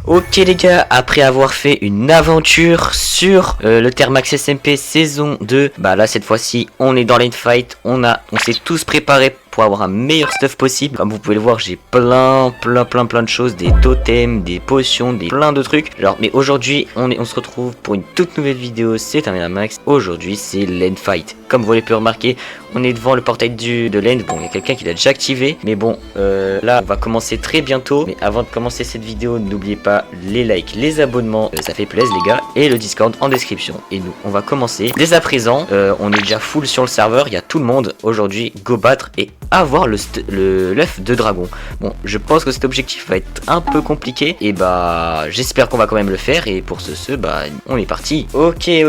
Ok les gars, après avoir fait une aventure sur le Thermax SMP saison 2, bah là cette fois-ci on est dans l'endfight, on s'est tous préparés pour avoir un meilleur stuff possible. Comme vous pouvez le voir, j'ai plein de choses, des totems, des potions, plein de trucs. Genre, mais aujourd'hui on se retrouve pour une toute nouvelle vidéo, c'est un Max. Aujourd'hui c'est l'endfight. Comme vous l'avez pu remarquer, on est devant le portail de l'end. Bon, il y a quelqu'un qui l'a déjà activé, mais bon, là on va commencer très bientôt. Mais avant de commencer cette vidéo, n'oubliez pas les likes, les abonnements, ça fait plaisir les gars, et le Discord en description. Et nous, on va commencer dès à présent. On est déjà full sur le serveur, il y a tout le monde aujourd'hui. Go battre et avoir l'œuf de dragon. Bon, je pense que cet objectif va être un peu compliqué, et bah j'espère qu'on va quand même le faire. Et pour bah on est parti. Ok. Yo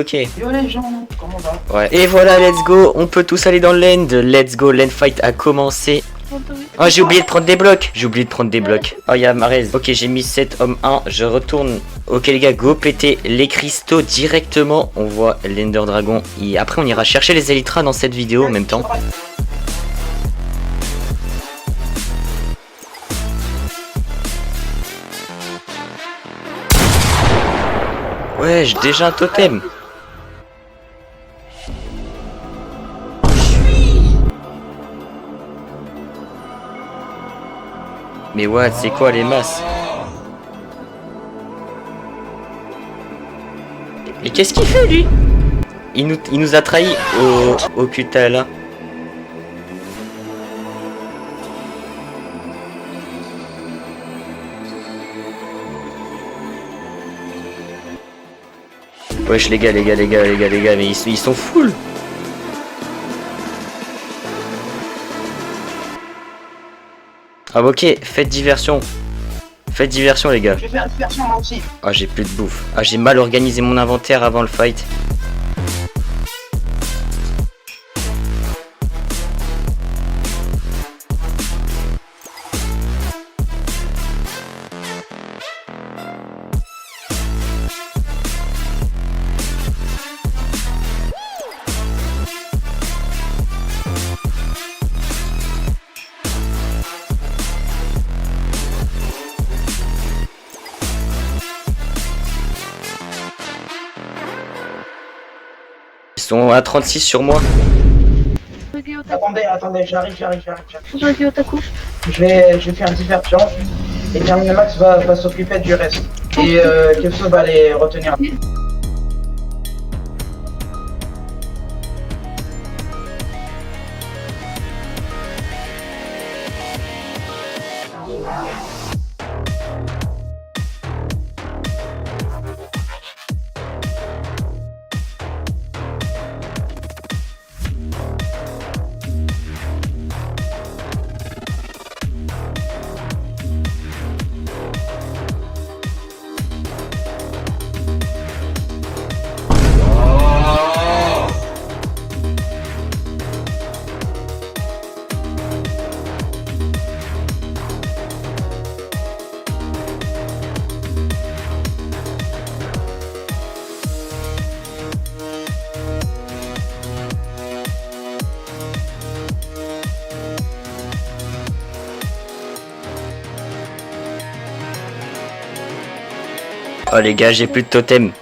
les gens, comment va? Ouais. Et voilà, let's go. On peut tous aller dans l'end. Let's go, l'end fight a commencé. Oh, j'ai oublié de prendre des blocs. Oh, il y a Marez. Ok, j'ai mis 7 hommes 1. Je retourne. Ok, les gars, go péter les cristaux directement. On voit l'Ender Dragon. Et après, on ira chercher les Elytras dans cette vidéo en même temps. Ouais, j'ai déjà un totem. Mais what, c'est quoi les masses? Et qu'est-ce qu'il fait lui? Il nous a trahi au Kuta là. Wesh les gars, mais ils sont full. Ah ok, faites diversion. Faites diversion les gars. Je vais faire diversion moi aussi. Ah j'ai plus de bouffe. Ah j'ai mal organisé mon inventaire avant le fight. Ils sont à 36 sur moi. Attendez, j'arrive. J'aurais Otaku. Je vais faire diversion. Et Max va s'occuper du reste. Et Kefso va les retenir. Oh les gars, j'ai plus de totem.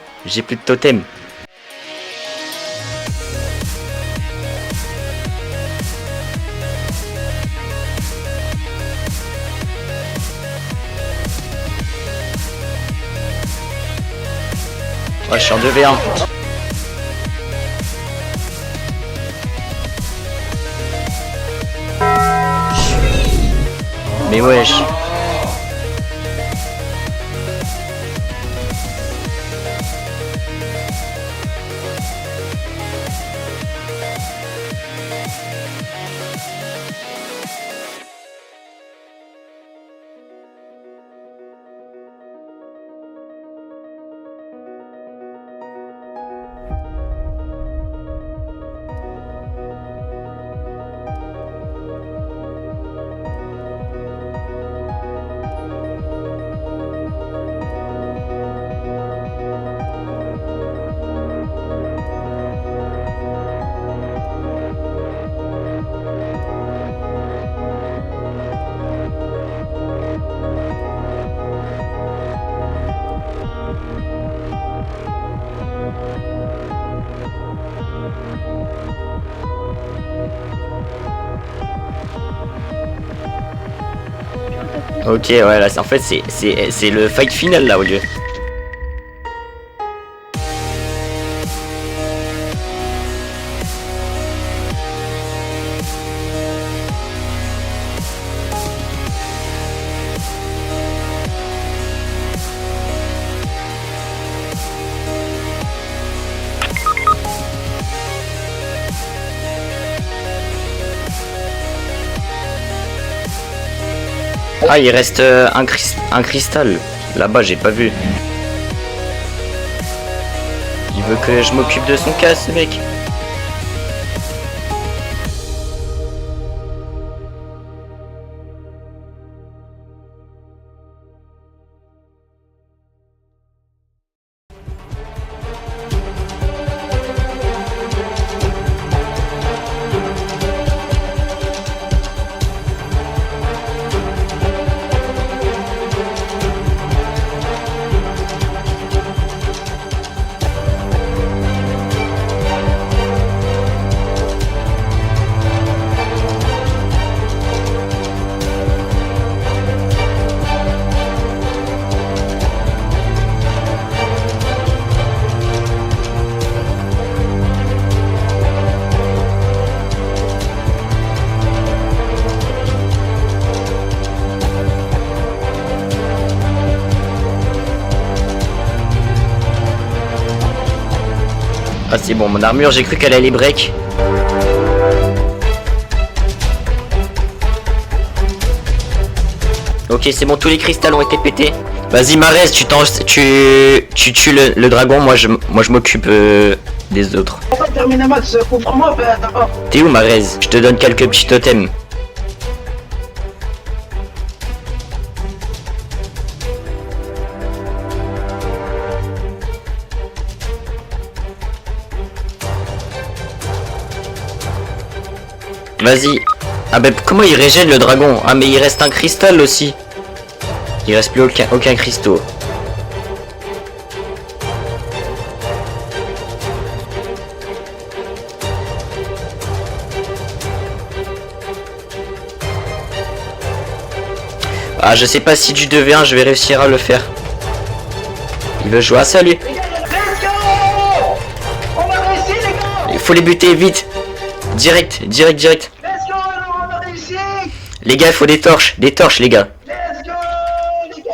Oh, je suis en 2v1. Mais wesh. Ok, ouais, là, en fait, c'est le fight final, là, au lieu. Ah, il reste un cristal. Là-bas, j'ai pas vu. Il veut que je m'occupe de son cas, ce mec. Ah, c'est bon, mon armure, j'ai cru qu'elle allait break. Ok, c'est bon, tous les cristals ont été pétés. Vas-y, Marès, tu tues le dragon, moi je m'occupe des autres. On va terminer Max, couvre-moi d'abord. T'es où, Marès? Je te donne quelques petits totems. Vas-y. Ah bah comment il régène le dragon? Ah mais il reste un cristal aussi. Il reste plus aucun cristaux. Ah je sais pas si du 2v1 je vais réussir à le faire. Il veut jouer à ça lui. Let's go! On a réussi les gars! Il faut les buter vite. Direct. Let's go! On a réussi! Les gars, il faut des torches les gars. Let's go les gars!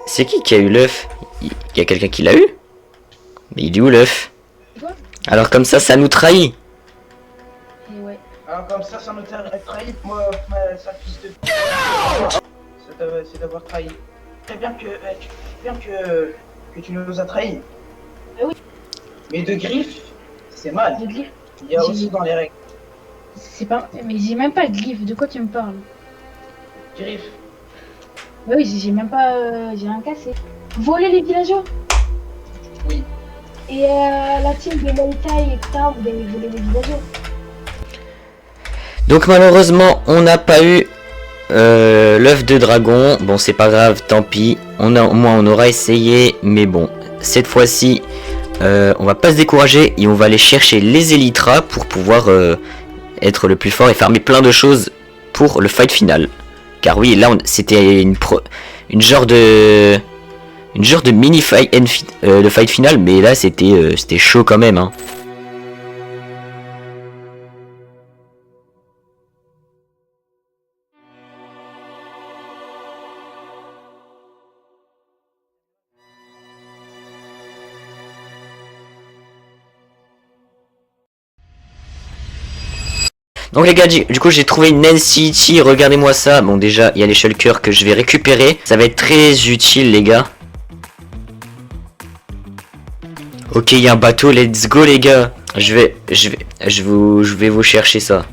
C'est qui a eu l'œuf? Il y a quelqu'un qui l'a eu? Mais il est où l'œuf? Alors comme ça nous trahit. Et ouais. Alors comme ça nous trahit, moi, sa fils de... C'est d'avoir trahi. Très bien que tu nous as trahis. Ah oui. Mais de griffes, c'est mal. De glyphes. Il y a aussi dans les règles. C'est pas. Mais j'ai même pas de glyphes, de quoi tu me parles? Griffes. Bah oui, j'ai même pas. J'ai rien cassé. Voler les villageois? Oui. Et la team de Lolita et Cloud, vous avez volé les villageois? Donc malheureusement on n'a pas eu l'œuf de dragon. Bon c'est pas grave, tant pis. Au moins on aura essayé. Mais bon, cette fois-ci on va pas se décourager et on va aller chercher les Elytras pour pouvoir être le plus fort et farmer plein de choses pour le fight final. Car oui, là c'était une une genre de mini fight, le fight final, mais là c'était chaud quand même, hein. Donc les gars, du coup j'ai trouvé une NCT, regardez-moi ça. Bon déjà, il y a les shulkers que je vais récupérer. Ça va être très utile les gars. Ok, il y a un bateau, let's go les gars. Je vais vous chercher ça.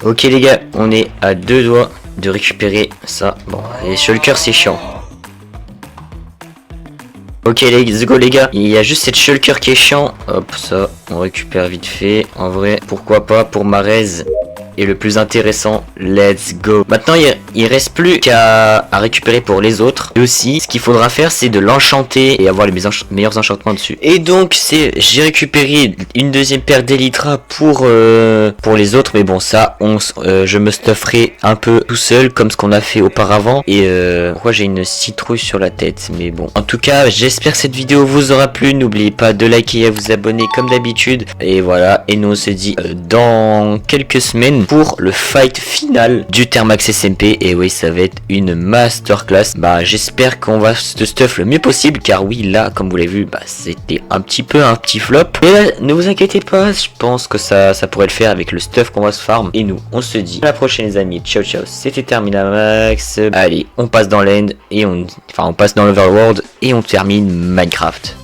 Ok les gars, on est à 2 doigts de récupérer ça. Bon, les shulkers c'est chiant. Ok let's go les gars, il y a juste cette shulker qui est chiant. Hop, ça, on récupère vite fait. En vrai, pourquoi pas pour Marez. Et le plus intéressant, let's go. Maintenant, il reste plus qu'à récupérer pour les autres. Et aussi, ce qu'il faudra faire, c'est de l'enchanter et avoir les meilleurs enchantements dessus. Et donc, j'ai récupéré une deuxième paire d'Elytra pour les autres. Mais bon, ça, je me stufferai un peu tout seul, comme ce qu'on a fait auparavant. Et pourquoi j'ai une citrouille sur la tête? Mais bon, en tout cas, j'espère que cette vidéo vous aura plu. N'oubliez pas de liker et à vous abonner comme d'habitude. Et voilà, et nous on se dit dans quelques semaines pour le fight final du Thermax SMP. Et oui, ça va être une masterclass. Bah j'espère qu'on va se stuff le mieux possible, car oui là comme vous l'avez vu, bah c'était un petit flop. Mais là, ne vous inquiétez pas, je pense que ça pourrait le faire avec le stuff qu'on va se farm. Et nous on se dit à la prochaine les amis, ciao ciao, c'était Terminamax. Allez, on passe dans l'end et on passe dans l'Overworld et on termine Minecraft.